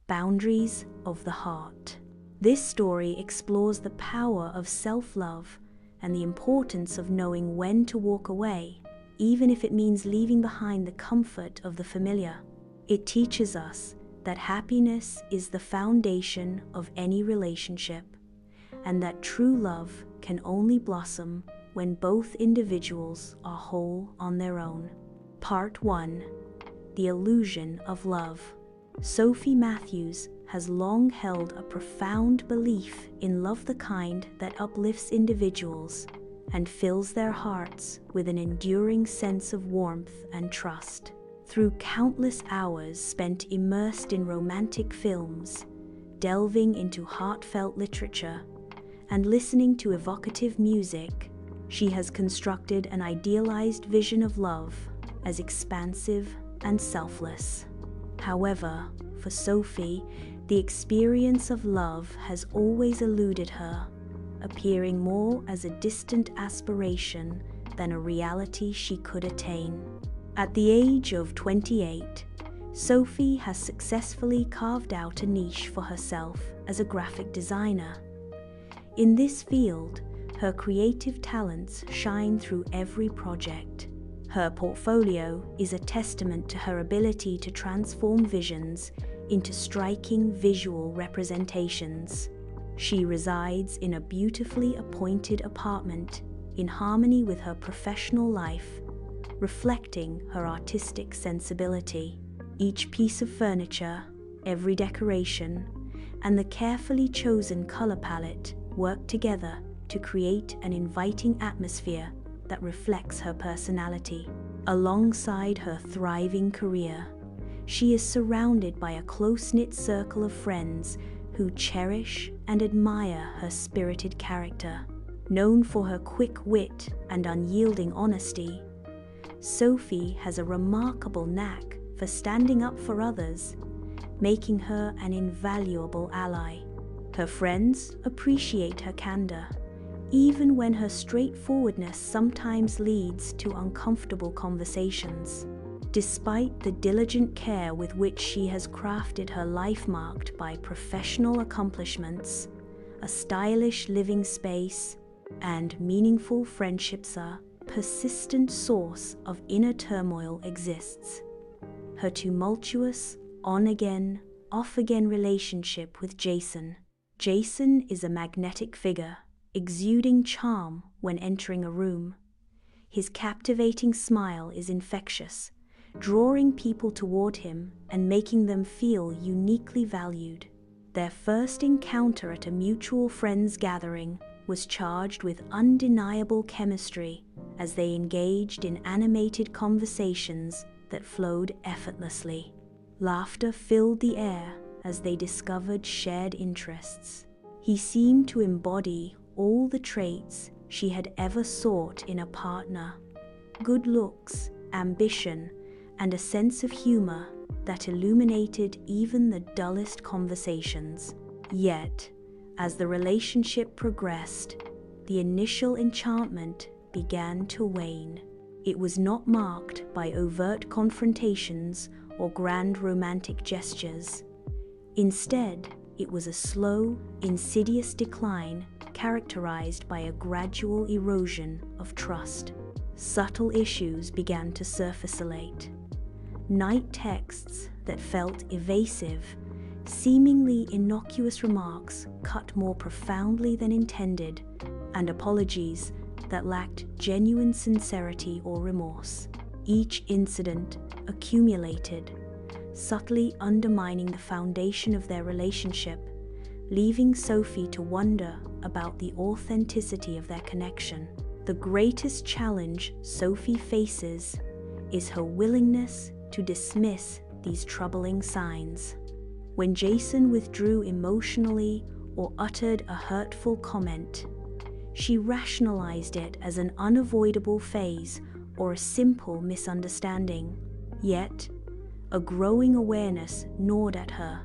Boundaries of the Heart. This story explores the power of self-love and the importance of knowing when to walk away, even if it means leaving behind the comfort of the familiar. It teaches us that happiness is the foundation of any relationship, and that true love can only blossom when both individuals are whole on their own. Part 1. The Illusion of Love. Sophie Matthews has long held a profound belief in love, the kind that uplifts individuals and fills their hearts with an enduring sense of warmth and trust. Through countless hours spent immersed in romantic films, delving into heartfelt literature, and listening to evocative music, she has constructed an idealized vision of love as expansive and selfless. However, for Sophie, the experience of love has always eluded her, appearing more as a distant aspiration than a reality she could attain. At the age of 28, Sophie has successfully carved out a niche for herself as a graphic designer. In this field, her creative talents shine through every project. Her portfolio is a testament to her ability to transform visions into striking visual representations. She resides in a beautifully appointed apartment in harmony with her professional life, reflecting her artistic sensibility. Each piece of furniture, every decoration, and the carefully chosen color palette work together to create an inviting atmosphere that reflects her personality. Alongside her thriving career, she is surrounded by a close-knit circle of friends who cherish and admire her spirited character. Known for her quick wit and unyielding honesty, Sophie has a remarkable knack for standing up for others, making her an invaluable ally. Her friends appreciate her candor, even when her straightforwardness sometimes leads to uncomfortable conversations. Despite the diligent care with which she has crafted her life marked by professional accomplishments, a stylish living space, and meaningful friendships, a persistent source of inner turmoil exists. Her tumultuous, on-again, off-again relationship with Jason. Jason is a magnetic figure, exuding charm when entering a room. His captivating smile is infectious, drawing people toward him and making them feel uniquely valued. Their first encounter at a mutual friends gathering was charged with undeniable chemistry as they engaged in animated conversations that flowed effortlessly. Laughter filled the air as they discovered shared interests. He seemed to embody all the traits she had ever sought in a partner: good looks, ambition, and a sense of humor that illuminated even the dullest conversations. Yet, as the relationship progressed, the initial enchantment began to wane. It was not marked by overt confrontations or grand romantic gestures. Instead, it was a slow, insidious decline characterized by a gradual erosion of trust. Subtle issues began to surface late. Night texts that felt evasive, seemingly innocuous remarks cut more profoundly than intended, and apologies that lacked genuine sincerity or remorse. Each incident accumulated, subtly undermining the foundation of their relationship, leaving Sophie to wonder about the authenticity of their connection. The greatest challenge Sophie faces is her willingness to dismiss these troubling signs. When Jason withdrew emotionally or uttered a hurtful comment, she rationalized it as an unavoidable phase or a simple misunderstanding. Yet, a growing awareness gnawed at her,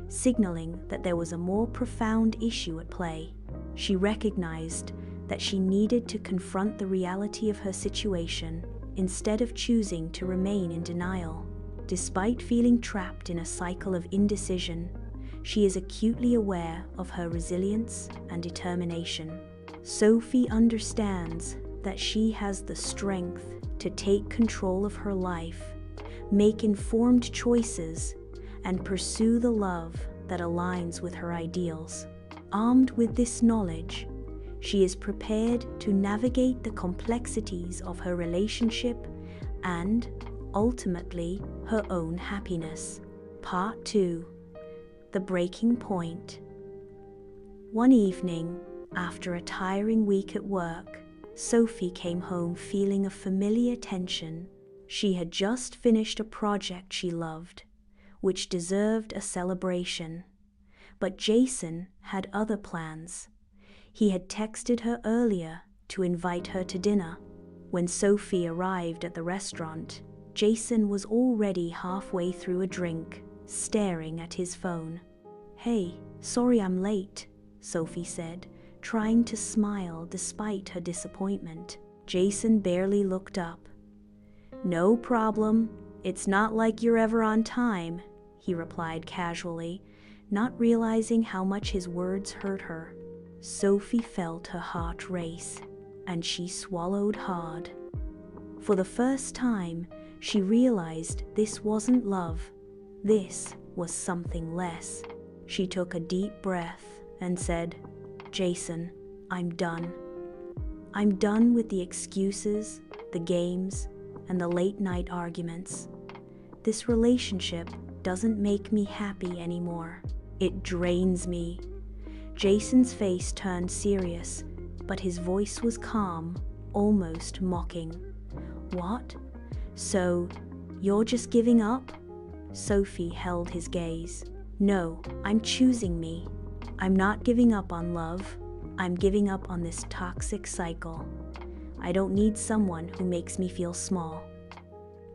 signaling that there was a more profound issue at play. She recognized that she needed to confront the reality of her situation instead of choosing to remain in denial. Despite feeling trapped in a cycle of indecision, she is acutely aware of her resilience and determination. Sophie understands that she has the strength to take control of her life, make informed choices, and pursue the love that aligns with her ideals. Armed with this knowledge, she is prepared to navigate the complexities of her relationship and, ultimately, her own happiness. Part 2. The Breaking Point. One evening, after a tiring week at work, Sophie came home feeling a familiar tension. She had just finished a project she loved, which deserved a celebration. But Jason had other plans. He had texted her earlier to invite her to dinner. When Sophie arrived at the restaurant, Jason was already halfway through a drink, staring at his phone. "Hey, sorry I'm late," Sophie said, trying to smile despite her disappointment. Jason barely looked up. "No problem. It's not like you're ever on time," he replied casually, not realizing how much his words hurt her. Sophie felt her heart race, and she swallowed hard. For the first time, she realized this wasn't love. This was something less. She took a deep breath and said, "Jason, I'm done. I'm done with the excuses, the games, and the late-night arguments. This relationship doesn't make me happy anymore. It drains me." Jason's face turned serious, but his voice was calm, almost mocking. "What? So, you're just giving up?" Sophie held his gaze. "No, I'm choosing me. I'm not giving up on love. I'm giving up on this toxic cycle. I don't need someone who makes me feel small."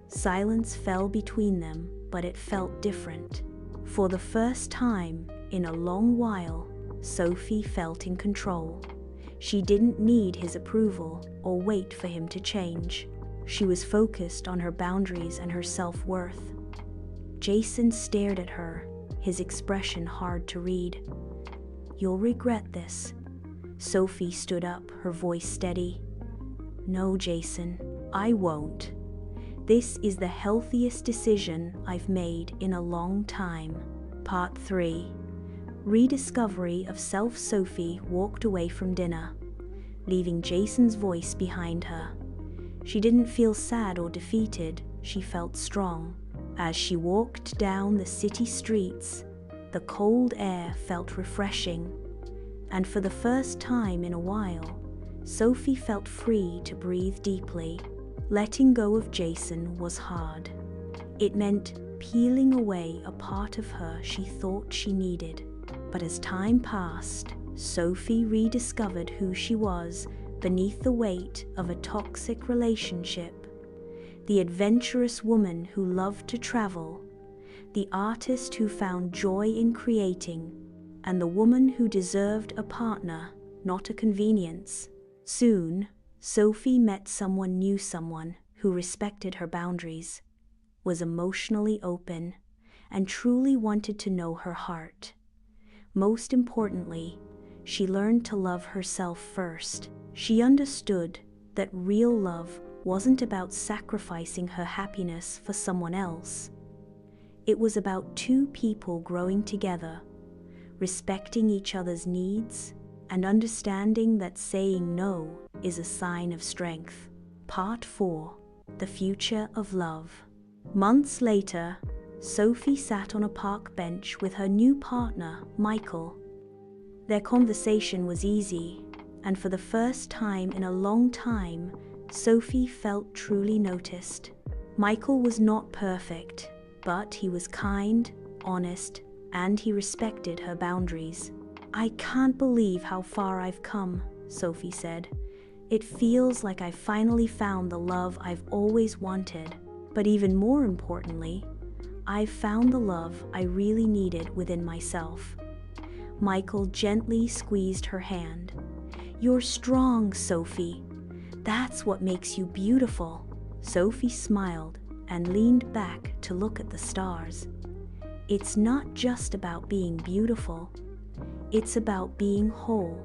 Silence fell between them, but it felt different. For the first time in a long while, Sophie felt in control. She didn't need his approval or wait for him to change. She was focused on her boundaries and her self-worth. Jason stared at her, his expression hard to read. "You'll regret this." Sophie stood up, her voice steady. "No, Jason, I won't. This is the healthiest decision I've made in a long time." Part 3. Rediscovery of self. Sophie walked away from dinner, leaving Jason's voice behind her. She didn't feel sad or defeated, she felt strong. As she walked down the city streets, the cold air felt refreshing, and for the first time in a while, Sophie felt free to breathe deeply. Letting go of Jason was hard. It meant peeling away a part of her she thought she needed. But as time passed, Sophie rediscovered who she was beneath the weight of a toxic relationship. The adventurous woman who loved to travel, the artist who found joy in creating, and the woman who deserved a partner, not a convenience. Soon, Sophie met someone who respected her boundaries, was emotionally open, and truly wanted to know her heart. Most importantly, she learned to love herself first. She understood that real love wasn't about sacrificing her happiness for someone else. It was about two people growing together, respecting each other's needs, and understanding that saying no is a sign of strength. Part 4. The Future of Love. Months later, Sophie sat on a park bench with her new partner, Michael. Their conversation was easy, and for the first time in a long time, Sophie felt truly noticed. Michael was not perfect, but he was kind, honest, and he respected her boundaries. "I can't believe how far I've come," Sophie said. "It feels like I finally found the love I've always wanted. But even more importantly, I've found the love I really needed within myself." Michael gently squeezed her hand. "You're strong, Sophie. That's what makes you beautiful." Sophie smiled, and leaned back to look at the stars. It's not just about being beautiful, it's about being whole.